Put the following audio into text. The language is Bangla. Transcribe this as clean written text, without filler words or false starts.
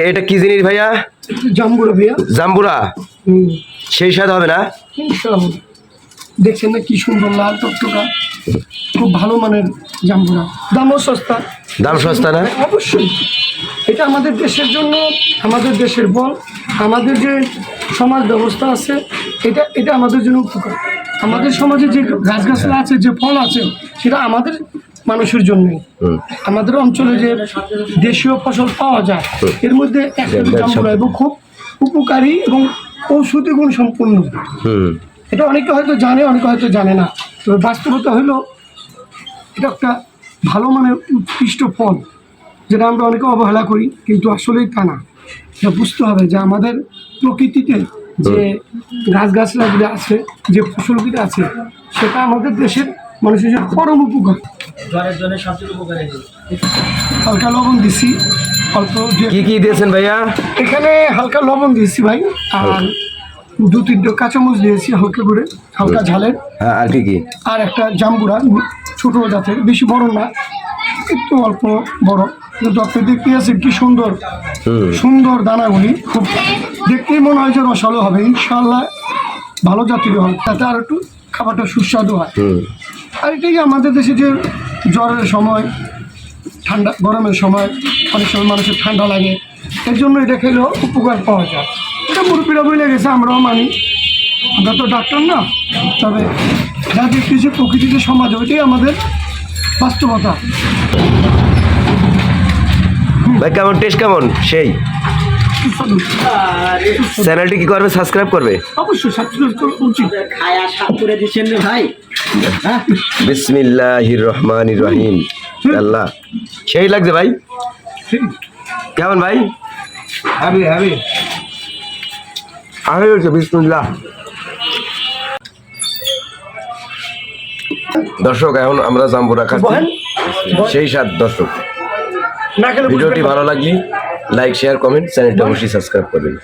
এটা কি জিনিস ভাইয়া? জাম্বুরা ভাইয়া। জাম্বুরা সেই স্বাদ হবে না? দেখছেন না কি সুন্দর লাল টকটকা, খুব ভালো মানের জাম্বুরা, দামও সস্তা। দাম সস্তা না? অবশ্যই। এটা আমাদের দেশের জন্য, আমাদের দেশের বল, আমাদের যে সমাজ ব্যবস্থা আছে, এটা আমাদের জন্য উপকার। আমাদের সমাজে যে গাছগাছলা আছে, যে ফল আছে, সেটা আমাদের মানুষের জন্যই। আমাদের অঞ্চলে যে দেশীয় ফসল পাওয়া যায়, এর মধ্যে একটা জাম্বুরা এবং খুব উপকারী এবং ঔষধি গুণ সম্পূর্ণ। এটা অনেকে হয়তো জানে, অনেকে হয়তো জানে না। তবে বাস্তবতা হলো এটা একটা ভালো মানের উৎকৃষ্ট ফল, যেটা আমরা অনেকে অবহেলা করি, কিন্তু আসলেই তা না। এটা বুঝতে হবে যে আমাদের প্রকৃতিতে যে গাছগাছলাগুলো আছে, যে ফসলগুলো আছে, সেটা আমাদের দেশের মানুষের জন্য পরম উপকার। হালকা লবণ দিছি, অল্প। কি কি দিয়েছেন ভাইয়া? এখানে হালকা লবণ দিয়েছি ভাই, আর 2-3টা কাঁচামরিচ দিয়েছি হালকা করে, হালকা ঝালের। হ্যাঁ, আর কি কি? আর একটা জাম্বুরা, ছোট জাতের, বেশি বড় না, একটু অল্প বড়, কিন্তু আপনি দেখতে আছেন কি সুন্দর সুন্দর দানাগুলি, খুব দেখতেই মনে হয় যে রসালো হবে। ইনশাল্লাহ ভালো জাতির হয়, তাতে আর একটু খাবারটা সুস্বাদু হয়। আর এটাই আমাদের দেশে যে জ্বরের সময়, ঠান্ডা গরমের সময় অনেক সময় মানুষের ঠান্ডা লাগে, এর জন্য এটা খেলেও উপকার পাওয়া যায়। এটা মুরব্বীরা বলে গেছে, আমরাও মানি। আমরা তো ডাক্তার না, তবে যা দেখতেছি প্রকৃতিতে সমাজ, ওইটাই আমাদের বাস্তবতা। ভাই কেমন টেস্ট, কেমন? সেই চ্যানেলটি কি করবে? সাবস্ক্রাইব করবে অবশ্যই, সাবস্ক্রাইব করা উচিত। খায়া সাত করে দিচ্ছেন রে ভাই। বিসমিল্লাহির রহমানির রহিম। আল্লাহ, সেই লাগছে ভাই। কেমন ভাই? Heavy heavy. আরে বিসমিল্লাহ। দর্শক, এখন আমরা জাম্বুরা খাচ্ছি, সেই স্বাদ। দর্শক, ভিডিওটি ভালো লাগলে লাইক, শেয়ার, কমেন্ট, চ্যানেলটা অবশ্যই সাবস্ক্রাইব করবেন।